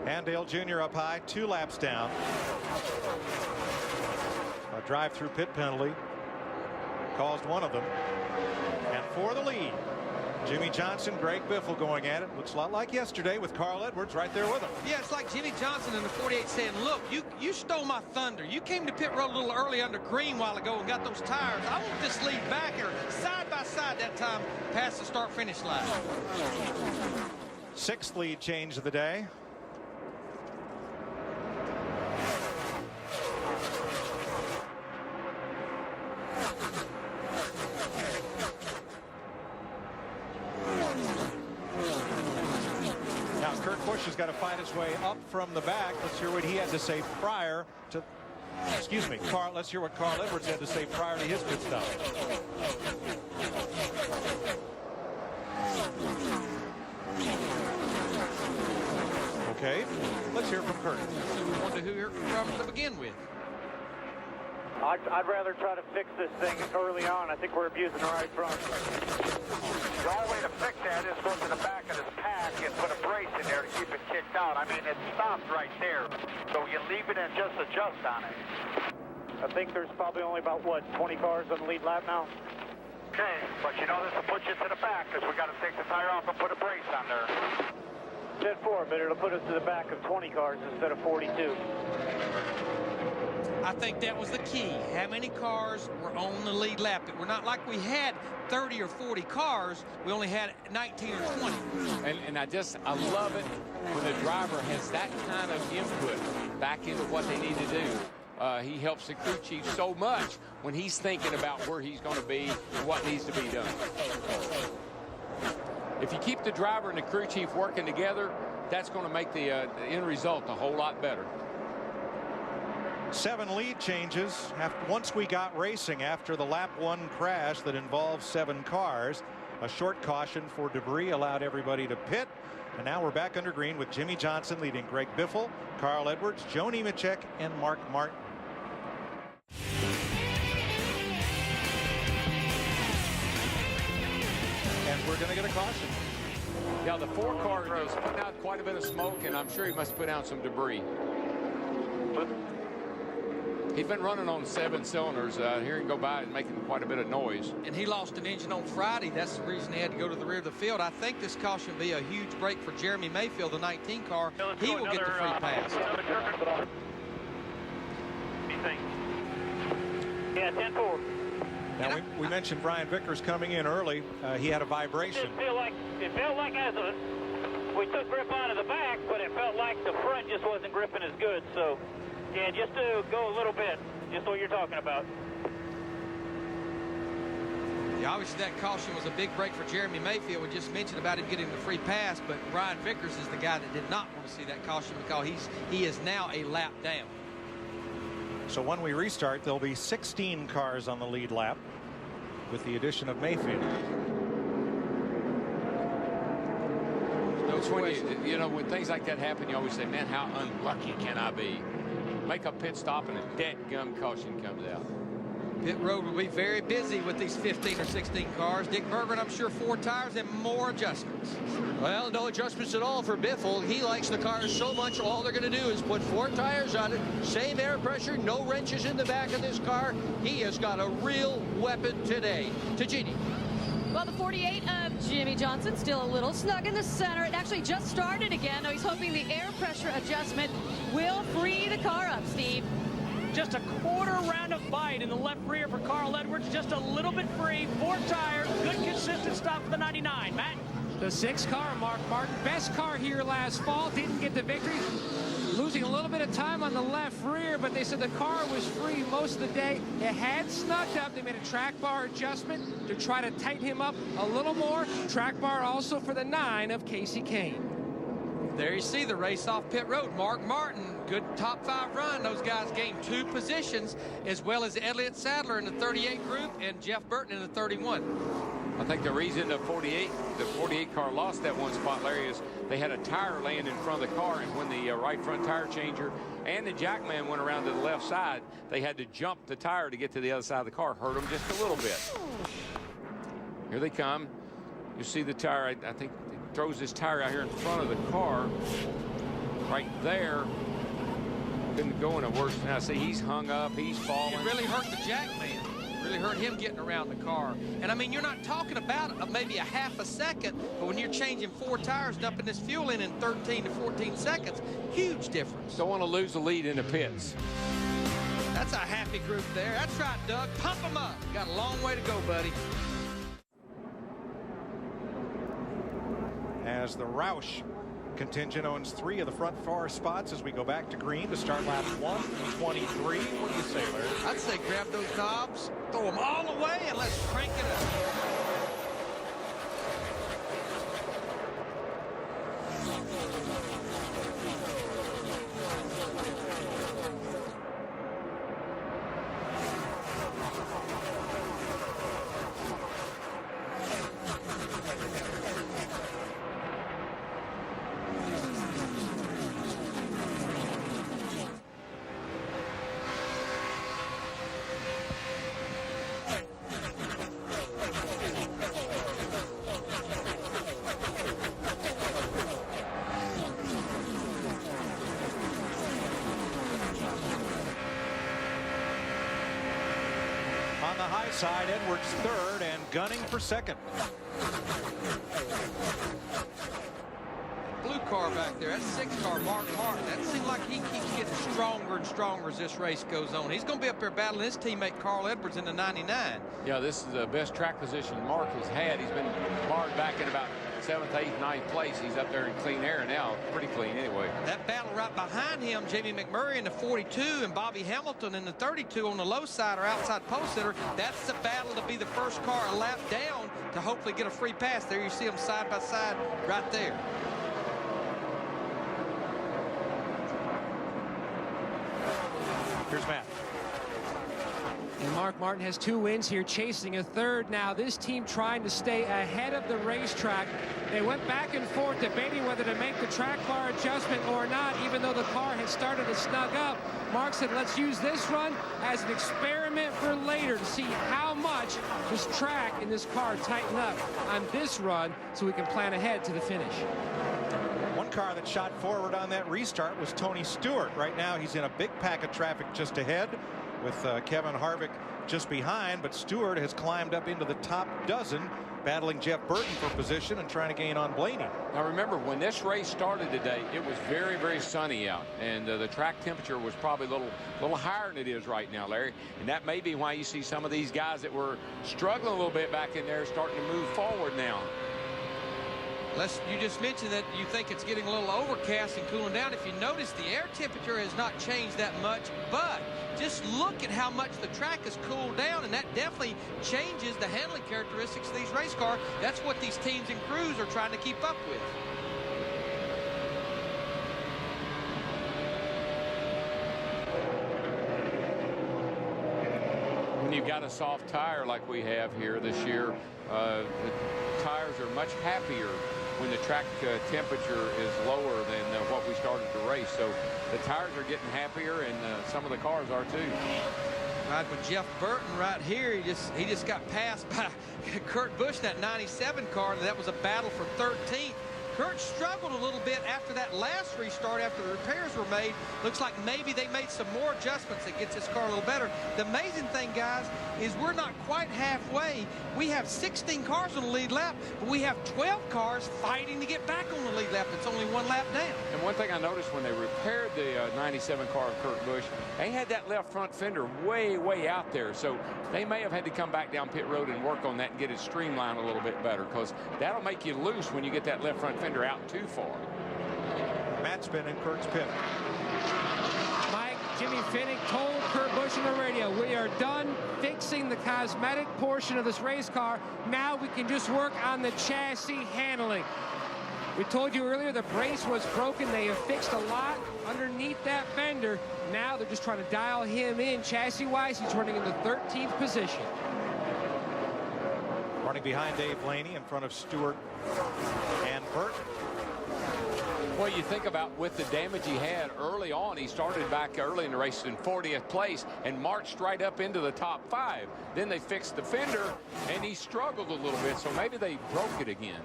And Dale Jr. up high, 2 laps down. A drive-through pit penalty caused one of them. And for the lead, Jimmy Johnson, Greg Biffle going at it. Looks a lot like yesterday with Carl Edwards right there with him. Yeah, it's like Jimmy Johnson in the 48 saying, look, you stole my thunder. You came to pit road a little early under green a while ago and got those tires. I want this lead back here side by side that time past the start-finish line. 6th lead change of the day. Now Kurt Busch has got to fight his way up from the back. Let's hear what he had to say prior to, excuse me, Carl. Let's hear what Carl Edwards had to say prior to his pit stop. Okay, let's hear from Kurt. So we wanted to hear from to begin with. I'd rather try to fix this thing early on. I think we're abusing the right front. The only way to fix that is go to the back of this pack and put a brace in there to keep it kicked out. I mean, it stopped right there. So you leave it and just adjust on it. I think there's probably only about, what, 20 cars on the lead lap now? Okay, but you know this will put you to the back because we got to take the tire off and put a brace on there. Said 4, but it'll put us to the back of 20 cars instead of 42. I think that was the key. How many cars were on the lead lap? We're not like we had 30 or 40 cars. We only had 19 or 20. And I love it when the driver has that kind of input back into what they need to do. He helps the crew chief so much when he's thinking about where he's going to be and what needs to be done. If you keep the driver and the crew chief working together, that's going to make the end result a whole lot better. 7 lead changes once we got racing after the lap 1 crash that involved 7 cars. A short caution for debris allowed everybody to pit. And now we're back under green with Jimmy Johnson leading Greg Biffle, Carl Edwards, Joe Nemechek, and Mark Martin. And we're going to get a caution. Yeah, the 4 car is putting out quite a bit of smoke, and I'm sure he must put out some debris. He's been running on 7 cylinders. Here he go by and making quite a bit of noise. And he lost an engine on Friday. That's the reason he had to go to the rear of the field. I think this caution will be a huge break for Jeremy Mayfield, the 19 car. He will get the free pass. Yeah, 10-4. Now, we mentioned Brian Vickers coming in early. He had a vibration. It felt like we took grip out of the back, but it felt like the front just wasn't gripping as good. So, yeah, just to go a little bit, just what you're talking about. Yeah, obviously that caution was a big break for Jeremy Mayfield. We just mentioned about him getting the free pass, but Brian Vickers is the guy that did not want to see that caution because he is now a lap down. So when we restart, there'll be 16 cars on the lead lap with the addition of Mayfield. It's when you know, when things like that happen, you always say, man, how unlucky can I be? Make a pit stop and a dead gum caution comes out. Pit road will be very busy with these 15 or 16 cars. Dick Berggren, I'm sure 4 tires and more adjustments. Well, no adjustments at all for Biffle. He likes the cars so much, all they're going to do is put 4 tires on it, same air pressure, no wrenches in the back of this car. He has got a real weapon today. To Jeannie. Well, the 48 of Jimmy Johnson still a little snug in the center. It actually just started again, though he's hoping the air pressure adjustment will free the car up, Steve. Just a quarter round of bite in the left rear for Carl Edwards, just a little bit free, 4 tires, good consistent stop for the 99. Matt? The 6 car, Mark Martin, best car here last fall, didn't get the victory. Losing a little bit of time on the left rear, but they said the car was free most of the day. It had snugged up. They made a track bar adjustment to try to tighten him up a little more. Track bar also for the 9 of Casey Kane. There you see the race off pit road. Mark Martin, good top 5 run. Those guys gained 2 positions, as well as Elliott Sadler in the 38 group and Jeff Burton in the 31. I think the reason the 48 car lost that 1 spot, Larry, is they had a tire laying in front of the car, and when the right front tire changer and the jackman went around to the left side, they had to jump the tire to get to the other side of the car. Hurt them just a little bit. Here they come. You see the tire, I think he throws his tire out here in front of the car. right there. Couldn't go any worse. Now see, he's hung up, he's falling. It really hurt the jack man. Really hurt him getting around the car. And I mean, you're not talking about maybe a half a second, but when you're changing 4 tires, dumping this fuel in 13 to 14 seconds, huge difference. Don't want to lose the lead in the pits. That's a happy group there. That's right, Doug. Pump them up. Got a long way to go, buddy. As the Roush contingent owns 3 of the front 4 spots as we go back to green to start lap 1:23. What do you say, Larry? I'd say grab those knobs, throw them all away, and let's crank it up. On the high side, Edwards third and gunning for second. Blue car back there, that's 6 car, Mark Martin. That seems like he keeps getting stronger and stronger as this race goes on. He's going to be up there battling his teammate Carl Edwards in the 99. Yeah, this is the best track position Mark has had. He's been barred back in about 7th, 8th, 9th place. He's up there in clean air now, pretty clean anyway. That battle right behind him, Jamie McMurray in the 42 and Bobby Hamilton in the 32 on the low side or outside pole center. That's the battle to be the first car a lap down to hopefully get a free pass. There you see them side by side right there. Here's Matt. And Mark Martin has 2 wins here, chasing a third now. This team trying to stay ahead of the racetrack. They went back and forth debating whether to make the track bar adjustment or not, even though the car had started to snug up. Mark said, let's use this run as an experiment for later to see how much this track and this car tighten up on this run so we can plan ahead to the finish. One car that shot forward on that restart was Tony Stewart. Right now he's in a big pack of traffic just ahead with Kevin Harvick just behind, but Stewart has climbed up into the top dozen, battling Jeff Burton for position and trying to gain on Blaney. Now remember, when this race started today, it was very, very sunny out, and the track temperature was probably a little higher than it is right now, Larry, and that may be why you see some of these guys that were struggling a little bit back in there starting to move forward now. You just mentioned that you think it's getting a little overcast and cooling down. If you notice, the air temperature has not changed that much, but just look at how much the track has cooled down, and that definitely changes the handling characteristics of these race cars. That's what these teams and crews are trying to keep up with. When you've got a soft tire like we have here this year, the tires are much happier when the track temperature is lower than what we started the race. So the tires are getting happier, and some of the cars are too. Right, with Jeff Burton right here, he just got passed by Kurt Busch, that 97 car. That was a battle for 13th. Kurt struggled a little bit after that last restart after the repairs were made. Looks like maybe they made some more adjustments that gets this car a little better. The amazing thing, guys, is we're not quite halfway. We have 16 cars on the lead lap, but we have 12 cars fighting to get back on the lead lap. It's only 1 lap down. And one thing I noticed when they repaired the 97 car of Kurt Busch, they had that left front fender way, way out there. So they may have had to come back down pit road and work on that and get it streamlined a little bit better, because that'll make you loose when you get that left front fender out too far. Matt's been in Kurt's pit. Mike, Jimmy Finnick told Kurt Busch on the radio, we are done fixing the cosmetic portion of this race car. Now we can just work on the chassis handling. We told you earlier the brace was broken. They have fixed a lot underneath that fender. Now they're just trying to dial him in chassis-wise. He's running in the 13th position. Running behind Dave Blaney in front of Stewart and Burton. Well, you think about with the damage he had early on, he started back early in the race in 40th place and marched right up into the top 5. Then they fixed the fender and he struggled a little bit, so maybe they broke it again.